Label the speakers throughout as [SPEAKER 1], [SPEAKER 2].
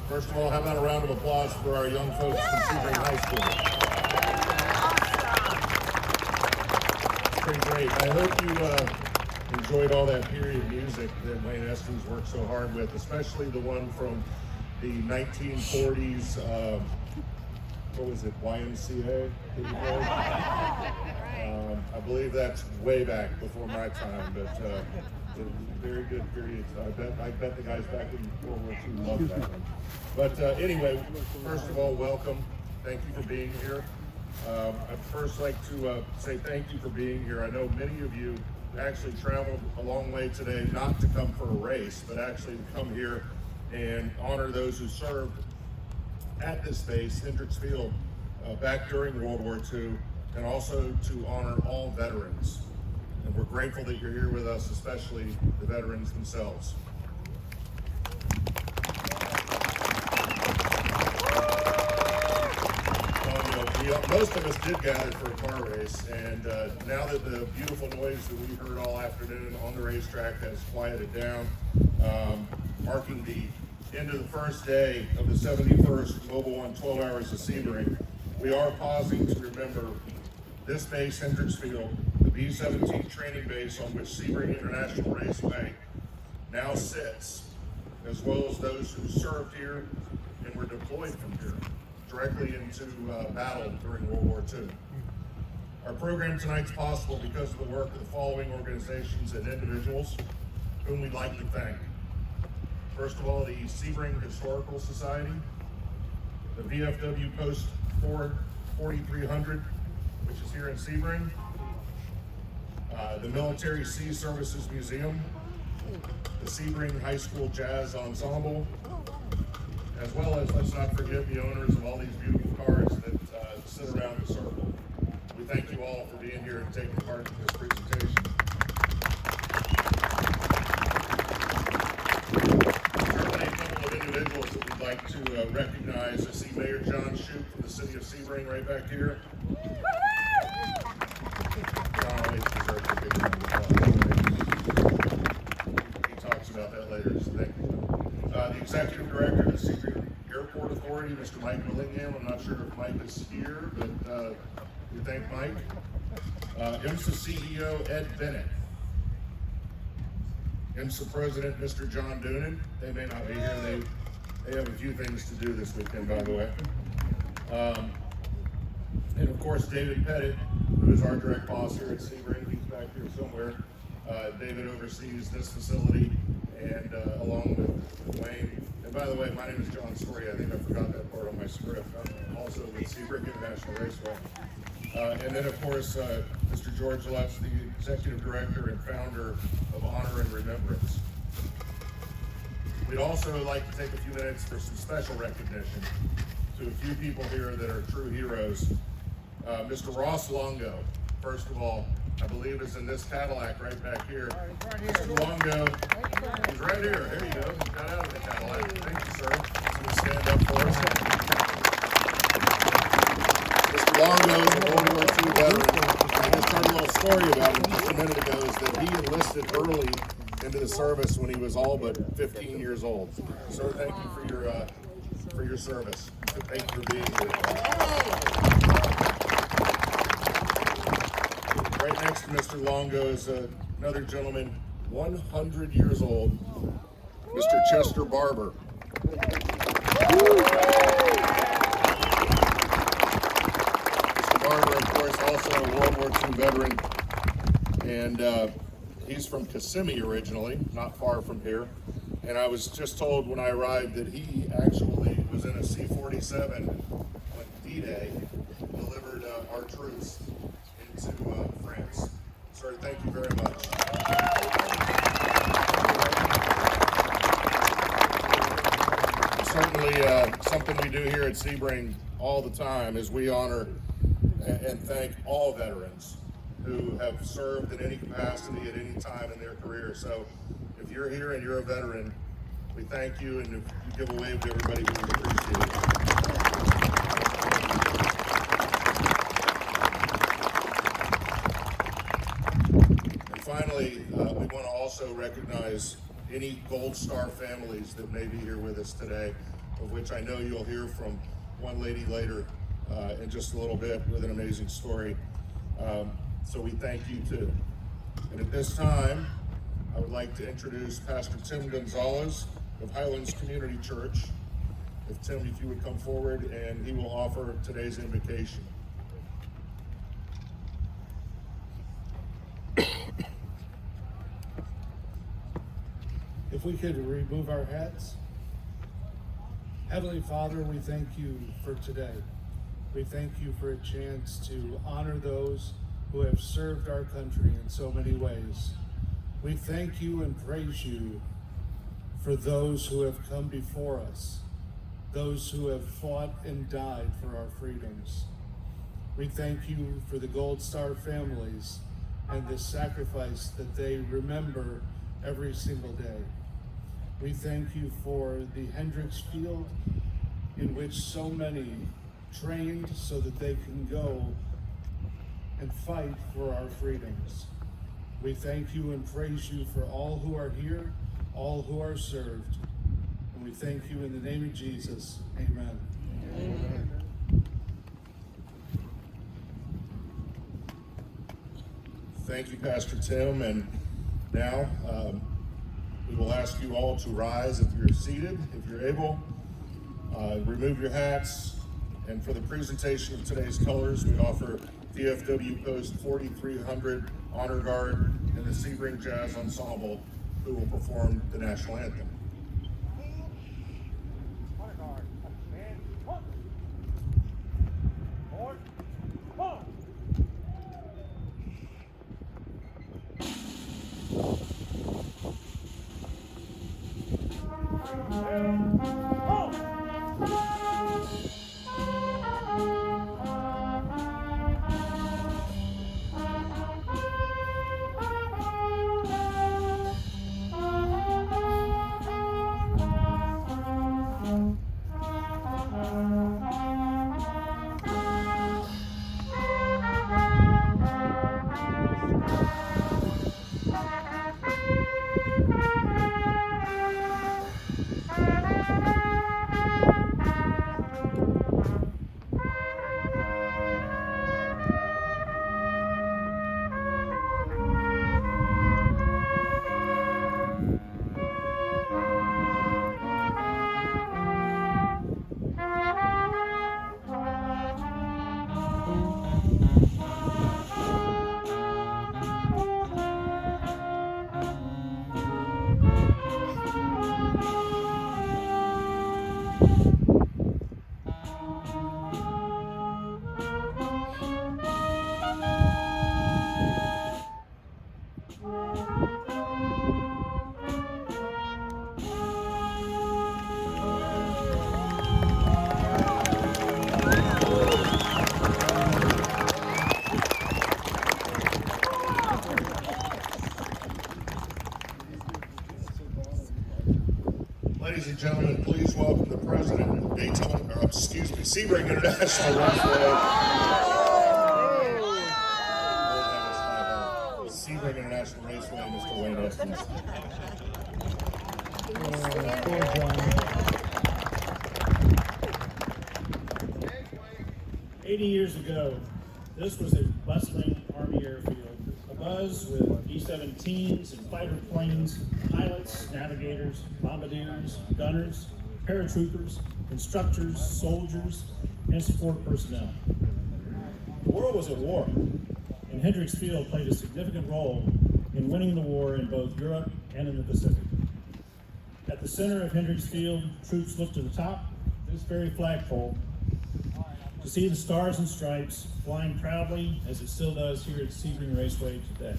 [SPEAKER 1] First of all, how about a round of applause for our young folks from Sebring High School? It's pretty great. I hope you enjoyed all that period music that Wayne Estes worked so hard with, especially the one from the 1940s, what was it, YMCA? I believe that's way back before my time, but very good period. I bet the guys back in World War II loved that one. But anyway, first of all, welcome. Thank you for being here. I'd first like to say thank you for being here. I know many of you actually traveled a long way today, not to come for a race, but actually to come here and honor those who served at this base, Hendricks Field, back during World War II, and also to honor all veterans. And we're grateful that you're here with us, especially the veterans themselves. Most of us did gather for a car race, and now that the beautiful noise that we heard all afternoon on the racetrack has quieted down, marking the end of the first day of the 71st Mobile One 12 Hours of Sebring, we are pausing to remember this base, Hendricks Field, the B-17 training base on which Sebring International Raceway now sits, as well as those who served here and were deployed from here directly into battle during World War II. Our program tonight's possible because of the work of the following organizations and individuals whom we'd like to thank. First of all, the Sebring Historical Society, the VFW Post 4300, which is here in Sebring, the Military Sea Services Museum, the Sebring High School Jazz Ensemble, as well as, let's not forget, the owners of all these beautiful cars that sit around the circle. We thank you all for being here and taking part in this presentation. Certainly a couple of individuals that we'd like to recognize. I see Mayor John Shoup from the city of Sebring right back here. John always deserves a big round of applause. He talks about that later, so thank you. The Executive Director of the Sebring Airport Authority, Mr. Mike Willingham. I'm not sure if Mike is here, but we thank Mike. IMSA CEO Ed Bennett. IMSA President Mr. John Doonan. They may not be here. They have a few things to do this weekend, by the way. And of course, David Pettit, who is our direct boss here at Sebring. He's back here somewhere. David oversees this facility, and along with Wayne. And by the way, my name is John Story. I think I forgot that part on my script. I'm also with Sebring International Raceway. And then, of course, Mr. George Lutz, the Executive Director and founder of Honor and Remembrance. We'd also like to take a few minutes for some special recognition to a few people here that are true heroes. Mr. Ross Longo, first of all, I believe is in this Cadillac right back here. Mr. Longo, he's right here. There you go. He got out of the Cadillac. Thank you, sir. He's going to stand up for us. Mr. Longo is a World War II veteran. I just heard a little story about him just a minute ago, is that he enlisted early into the service when he was all but 15 years old. Sir, thank you for your service. Thank you for being here. Right next to Mr. Longo is another gentleman, 100 years old, Mr. Chester Barber. Mr. Barber, of course, also a World War II veteran, and he's from Kissimmee originally, not far from here. And I was just told when I arrived that he actually was in a C-47 when D-Day delivered our troops into France. Sir, thank you very much. Certainly something we do here at Sebring all the time is we honor and thank all veterans who have served in any capacity at any time in their career. So if you're here and you're a veteran, we thank you, and if you give a wave to everybody, we would appreciate it. And finally, we want to also recognize any Gold Star families that may be here with us today. of which I know you'll hear from one lady later in just a little bit with an amazing story. So we thank you too. And at this time, I would like to introduce Pastor Tim Gonzalez of Highlands Community Church. If Tim, if you would come forward, and he will offer today's invocation.
[SPEAKER 2] If we could remove our hats. Heavenly Father, we thank you for today. We thank you for a chance to honor those who have served our country in so many ways. We thank you and praise you for those who have come before us, those who have fought and died for our freedoms. We thank you for the Gold Star families and the sacrifice that they remember every single day. We thank you for the Hendricks Field, in which so many trained so that they can go and fight for our freedoms. We thank you and praise you for all who are here, all who are served. And we thank you in the name of Jesus. Amen. Amen.
[SPEAKER 1] Thank you, Pastor Tim. And now we will ask you all to rise if you're seated, if you're able. Remove your hats. And for the presentation of today's colors, we offer DFW Post 4300 Honor Guard and the Sebring Jazz Ensemble, who will perform the national anthem. Ladies and gentlemen, please welcome the president of Sebring International Raceway. Sebring International Raceway, Mr. Wayne Estes.
[SPEAKER 3] 80 years ago, this was a bustling Army airfield, abuzz with B-17s and fighter planes, pilots, navigators, bombardiers, gunners, paratroopers, instructors, soldiers, and support personnel. The world was at war, and Hendricks Field played a significant role in winning the war in both Europe and in the Pacific. At the center of Hendricks Field, troops looked to the top, this very flagpole, to see the stars and stripes flying proudly, as it still does here at Sebring Raceway today.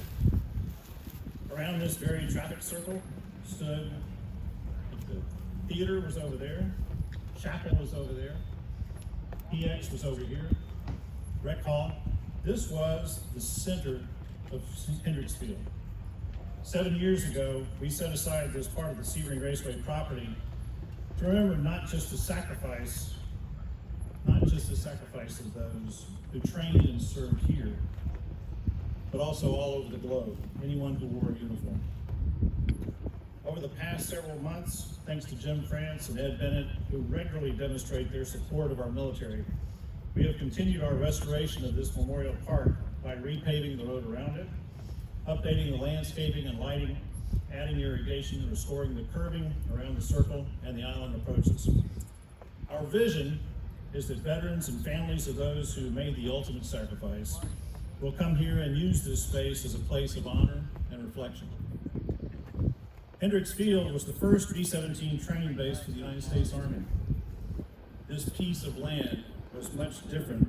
[SPEAKER 3] Around this very traffic circle stood the theater was over there, chapel was over there, PX was over here, rec hall. This was the center of Hendricks Field. 7 years ago, we set aside this part of the Sebring Raceway property to remember not just the sacrifice of those who trained and served here, but also all over the globe, anyone who wore a uniform. Over the past several months, thanks to Jim France and Ed Bennett, who regularly demonstrate their support of our military, we have continued our restoration of this memorial park by repaving the road around it, updating the landscaping and lighting, adding irrigation, and restoring the curbing around the circle and the island approaches. Our vision is that veterans and families of those who made the ultimate sacrifice will come here and use this space as a place of honor and reflection. Hendricks Field was the first B-17 training base for the United States Army. This piece of land was much different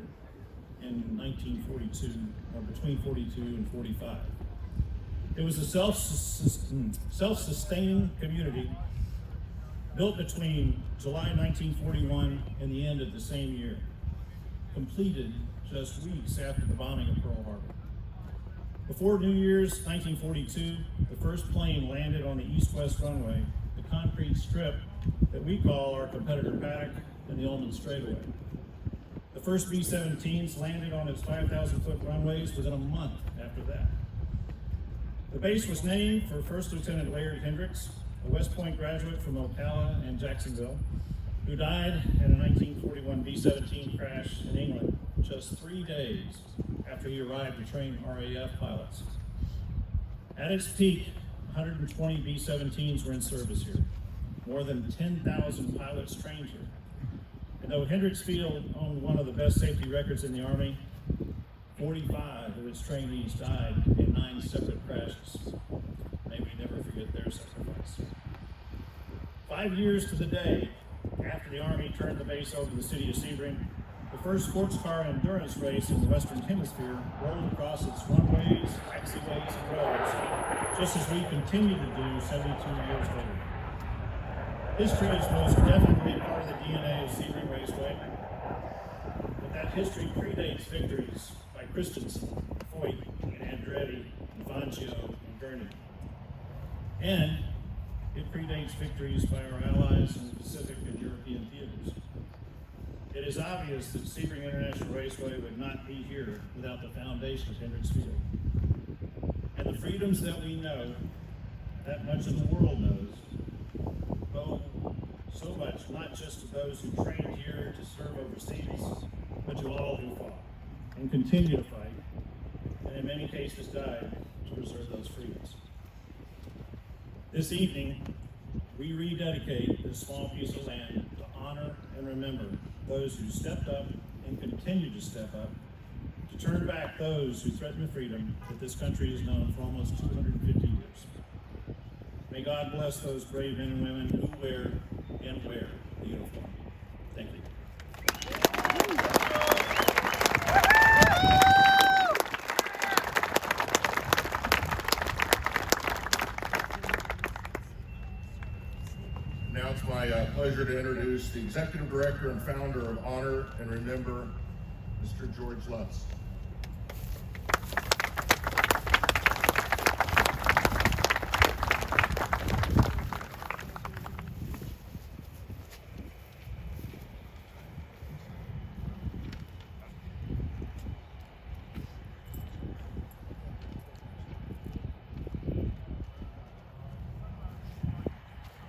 [SPEAKER 3] in 1942, or between 42 and 45. It was a self-sustaining community built between July 1941 and the end of the same year, completed just weeks after the bombing of Pearl Harbor. Before New Year's 1942, the first plane landed on the east-west runway, the concrete strip that we call our competitor paddock and the Ullman Straightaway. The first B-17s landed on its 5,000-foot runways within a month after that. The base was named for First Lieutenant Laird Hendricks, a West Point graduate from Ocala and Jacksonville, who died in a 1941 B-17 crash in England just 3 days after he arrived to train RAF pilots. At its peak, 120 B-17s were in service here. More than 10,000 pilots trained here. And though Hendricks Field owned one of the best safety records in the Army, 45 of its trainees died in 9 separate crashes. May we never forget their sacrifice. 5 years to the day after the Army turned the base over to the city of Sebring, the first sports car endurance race in the Western Hemisphere rolled across its runways, taxiways, and roads, just as we continue to do 72 years later. History is most definitely part of the DNA of Sebring Raceway, but that history predates victories by Christensen, Foyt, and Andretti, and Fangio, and Gurney. And it predates victories by our allies in the Pacific and European theaters. It is obvious that Sebring International Raceway would not be here without the foundation of Hendricks Field. And the freedoms that we know, that much of the world knows, owe so much, not just to those who trained here to serve overseas, but to all who fought and continue to fight, and in many cases died to preserve those freedoms. This evening, we rededicate this small piece of land to honor and remember those who stepped up and continue to step up, to turn back those who threaten the freedom that this country has known for almost 250 years. May God bless those brave men and women who wear and wear the uniform. Thank you.
[SPEAKER 1] Now it's my pleasure to introduce the Executive Director and Founder of Honor and Remember, Mr. George Lutz.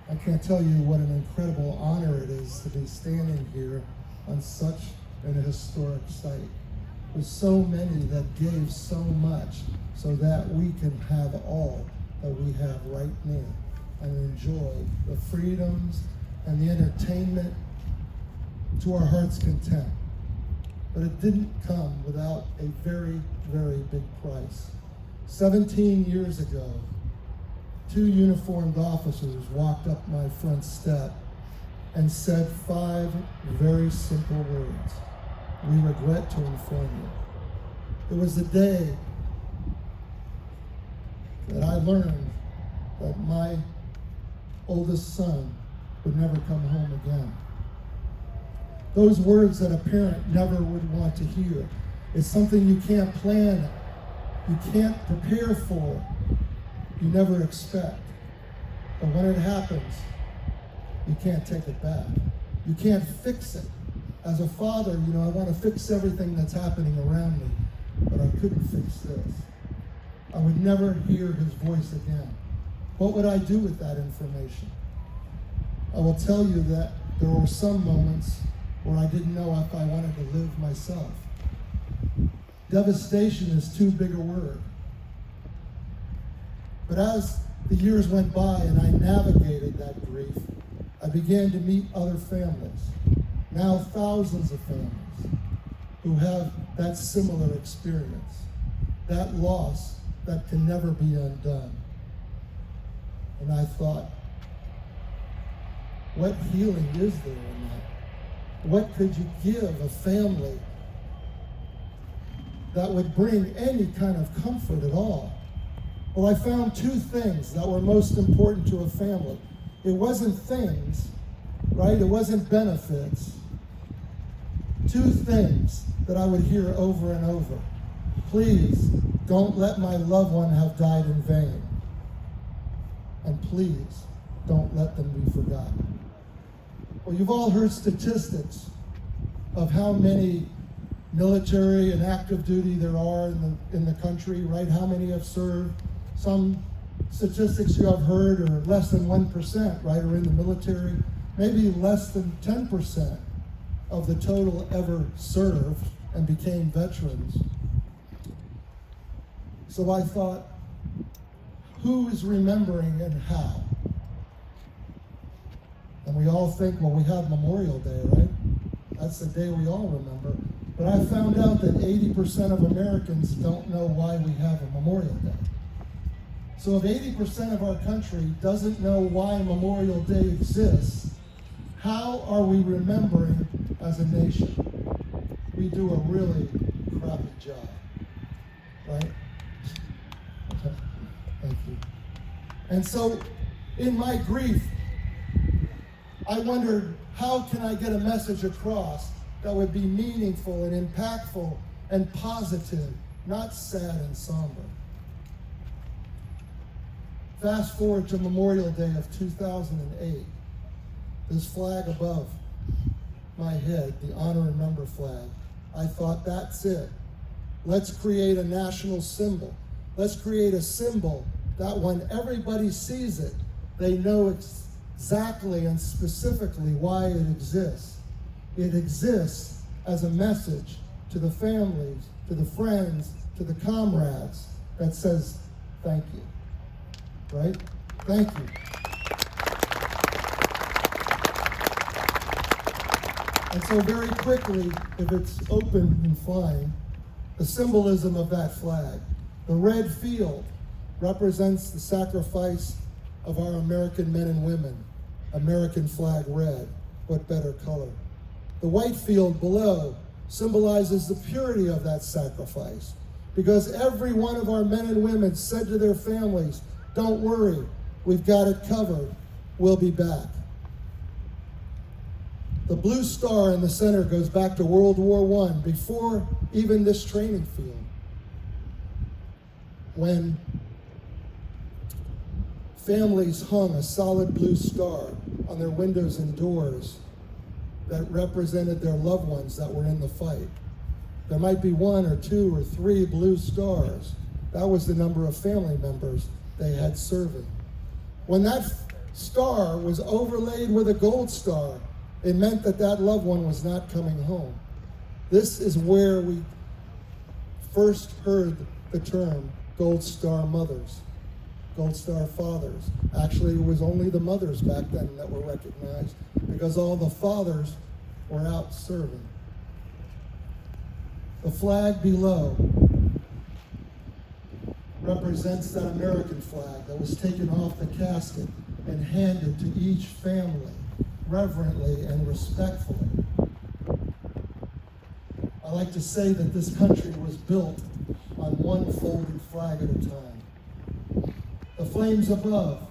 [SPEAKER 4] I can't tell you what an incredible honor it is to be standing here on such an historic site with so many that gave so much so that we can have all that we have right now and enjoy the freedoms and the entertainment to our heart's content. But it didn't come without a very, very big price. 17 years ago, 2 uniformed officers walked up my front step and said 5 very simple words. We regret to inform you. It was the day that I learned that my oldest son would never come home again. Those words that a parent never would want to hear. It's something you can't plan, you can't prepare for, you never expect. But when it happens, you can't take it back. You can't fix it. As a father, I want to fix everything that's happening around me, but I couldn't fix this. I would never hear his voice again. What would I do with that information? I will tell you that there were some moments where I didn't know if I wanted to live myself. Devastation is too big a word. But as the years went by and I navigated that grief, I began to meet other families, now thousands of families, who have that similar experience, that loss that can never be undone. And I thought, what healing is there in that? What could you give a family that would bring any kind of comfort at all? Well, I found two things that were most important to a family. It wasn't things, right? It wasn't benefits. Two things that I would hear over and over. Please don't let my loved one have died in vain. And please don't let them be forgotten. Well, you've all heard statistics of how many military and active duty there are in the country, right? How many have served? Some statistics you have heard are less than 1%, right, are in the military. Maybe less than 10% of the total ever served and became veterans. So I thought, who is remembering and how? And we all think, well, we have Memorial Day, right? That's the day we all remember. But I found out that 80% of Americans don't know why we have a Memorial Day. So if 80% of our country doesn't know why Memorial Day exists, how are we remembering as a nation? We do a really crappy job, right? Thank you. And so in my grief, I wondered, how can I get a message across that would be meaningful and impactful and positive, not sad and somber? Fast forward to Memorial Day of 2008. This flag above my head, the Honor and Remember flag, I thought, that's it. Let's create a national symbol. Let's create a symbol that when everybody sees it, they know exactly and specifically why it exists. It exists as a message to the families, to the friends, to the comrades that says, thank you. Right? Thank you. And so very quickly, if it's open and flying, the symbolism of that flag. The red field represents the sacrifice of our American men and women. American flag red. What better color? The white field below symbolizes the purity of that sacrifice, because every one of our men and women said to their families, don't worry, we've got it covered. We'll be back. The blue star in the center goes back to World War I, before even this training field, when families hung a solid blue star on their windows and doors that represented their loved ones that were in the fight. There might be 1 or 2 or 3 blue stars. That was the number of family members they had serving. When that star was overlaid with a gold star, it meant that that loved one was not coming home. This is where we first heard the term Gold Star mothers, Gold Star fathers. Actually, it was only the mothers back then that were recognized, because all the fathers were out serving. The flag below represents that American flag that was taken off the casket and handed to each family reverently and respectfully. I like to say that this country was built on one folded flag at a time. The flames above,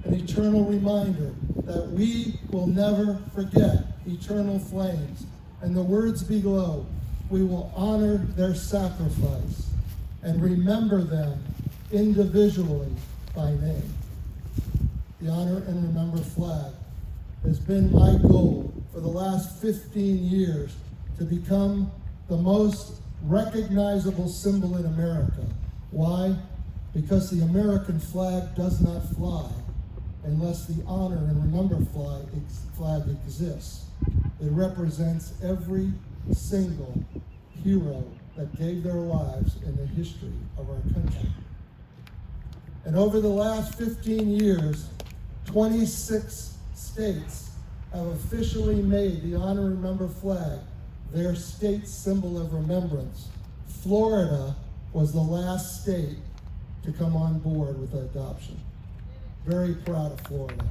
[SPEAKER 4] an eternal reminder that we will never forget eternal flames. And the words below, we will honor their sacrifice and remember them individually by name. The Honor and Remember flag has been my goal for the last 15 years to become the most recognizable symbol in America. Why? because the American flag does not fly unless the honor and remember flag exists. It represents every single hero that gave their lives in the history of our country. And over the last 15 years, 26 states have officially made the honor and remember flag their state symbol of remembrance. Florida was the last state to come on board with adoption. Very proud of Florida.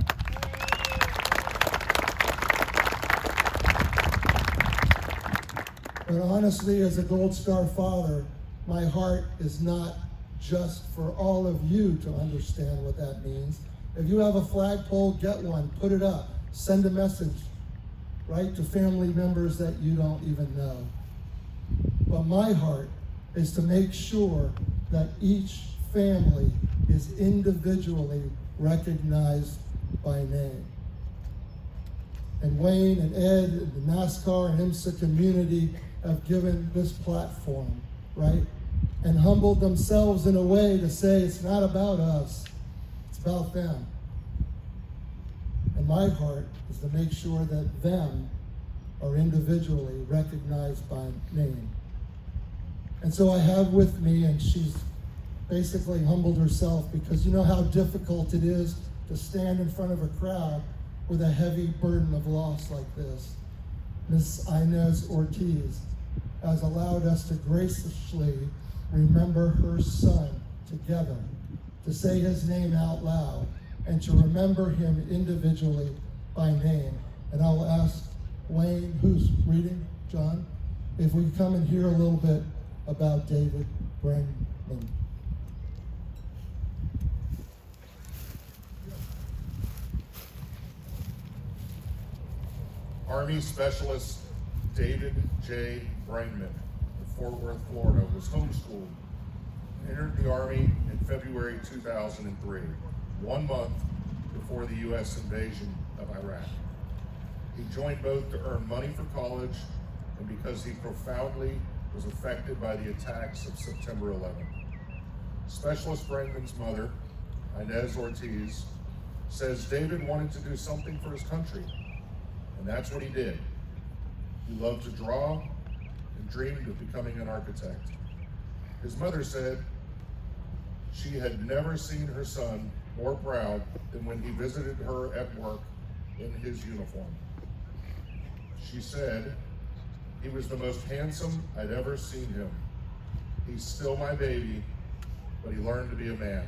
[SPEAKER 4] But honestly, as a Gold Star father, my heart is not just for all of you to understand what that means. If you have a flagpole, get one, put it up, send a message, right, to family members that you don't even know. But my heart is to make sure that each family is individually recognized by name. And Wayne and Ed and the NASCAR and IMSA community have given this platform, right? And humbled themselves in a way to say it's not about us, it's about them. And my heart is to make sure that them are individually recognized by name. And so I have with me, and she's basically humbled herself, because you know how difficult it is to stand in front of a crowd with a heavy burden of loss like this. Miss Inez Ortiz has allowed us to graciously remember her son together, to say his name out loud, and to remember him individually by name. And I will ask Wayne, who's reading, John, if we come and hear a little bit about David Brangman.
[SPEAKER 1] Army Specialist David J. Brangman of Fort Worth, Florida, was homeschooled and entered the Army in February 2003, 1 month before the U.S. invasion of Iraq. He joined both to earn money for college and because he profoundly was affected by the attacks of September 11th. Specialist Brangman's mother, Inez Ortiz, says David wanted to do something for his country, and that's what he did. He loved to draw and dreamed of becoming an architect. His mother said she had never seen her son more proud than when he visited her at work in his uniform. She said, "He was the most handsome I'd ever seen him. He's still my baby, but he learned to be a man."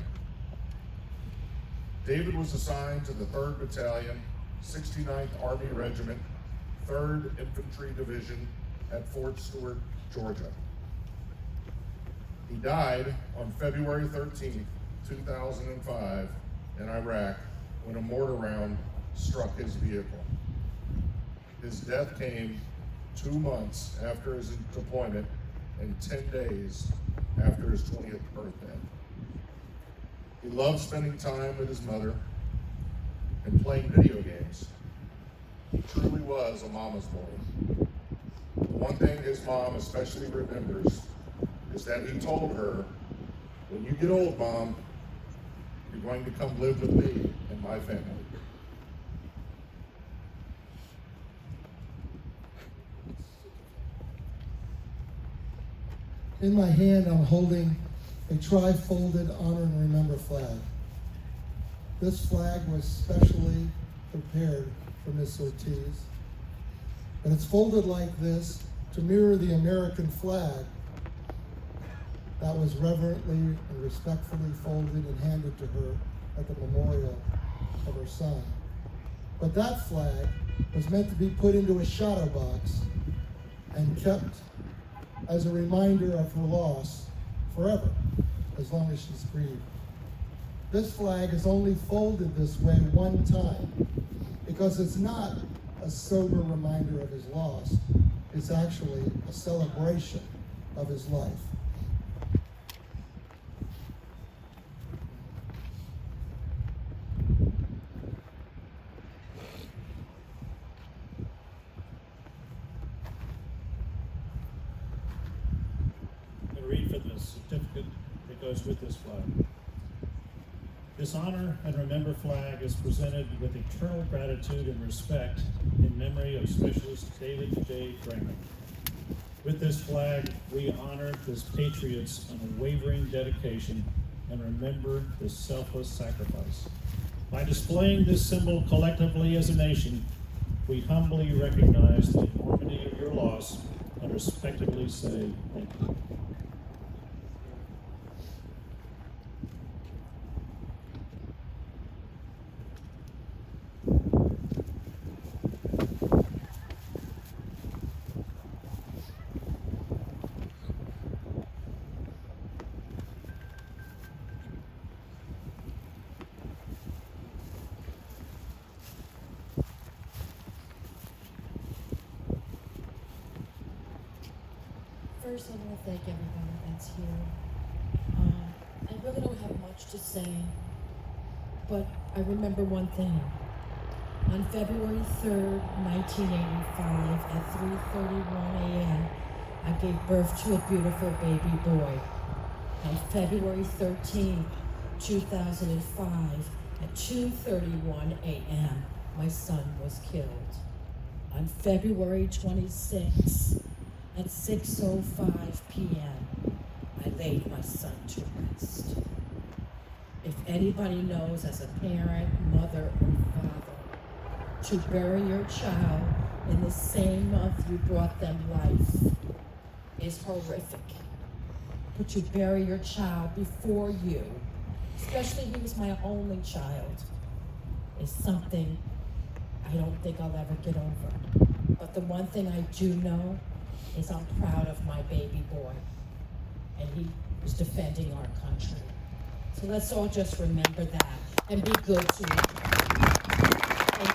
[SPEAKER 1] David was assigned to the 3rd Battalion, 69th Army Regiment, 3rd Infantry Division at Fort Stewart, Georgia. He died on February 13th, 2005 in Iraq when a mortar round struck his vehicle. His death came 2 months after his deployment and 10 days after his 20th birthday. He loved spending time with his mother and playing video games. He truly was a mama's boy. The one thing his mom especially remembers is that he told her, "When you get old, Mom, you're going to come live with me and my family."
[SPEAKER 4] In my hand, I'm holding a tri-folded honor and remember flag. This flag was specially prepared for Miss Ortiz, and it's folded like this to mirror the American flag that was reverently and respectfully folded and handed to her at the memorial of her son. But that flag was meant to be put into a shadow box and kept as a reminder of her loss forever, as long as she's grieved. This flag is only folded this way one time because it's not a sober reminder of his loss. It's actually a celebration of his life.
[SPEAKER 3] I'm going to read for the certificate that goes with this flag. This honor and remember flag is presented with eternal gratitude and respect in memory of Specialist David J. Brangman. With this flag, we honor this patriot's unwavering dedication and remember this selfless sacrifice. By displaying this symbol collectively as a nation, we humbly recognize the enormity of your loss and respectfully say thank you.
[SPEAKER 5] First, I want to thank everybody that's here. I really don't have much to say, but I remember one thing. On February 3rd, 1985, at 3:31 a.m., I gave birth to a beautiful baby boy. On February 13th, 2005, at 2:31 a.m., my son was killed. On February 26th, at 6:05 p.m., I laid my son to rest. If anybody knows as a parent, mother, or father, to bury your child in the same month you brought them life is horrific. But to bury your child before you, especially he was my only child, is something I don't think I'll ever get over. But the one thing I do know is I'm proud of my baby boy, and he was defending our country. So let's all just remember that and be good to each other. Thank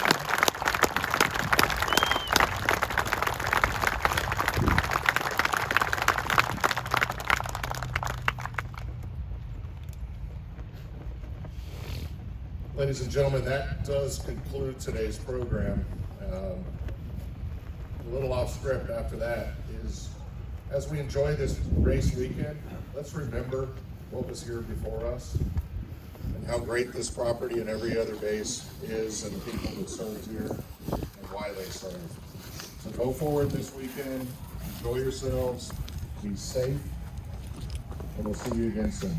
[SPEAKER 5] you.
[SPEAKER 1] Ladies and gentlemen, that does conclude today's program. A little off script after that is, as we enjoy this race weekend, let's remember what was here before us and how great this property and every other base is and the people that serve here and why they serve. So go forward this weekend, enjoy yourselves, be safe, and we'll see you again soon.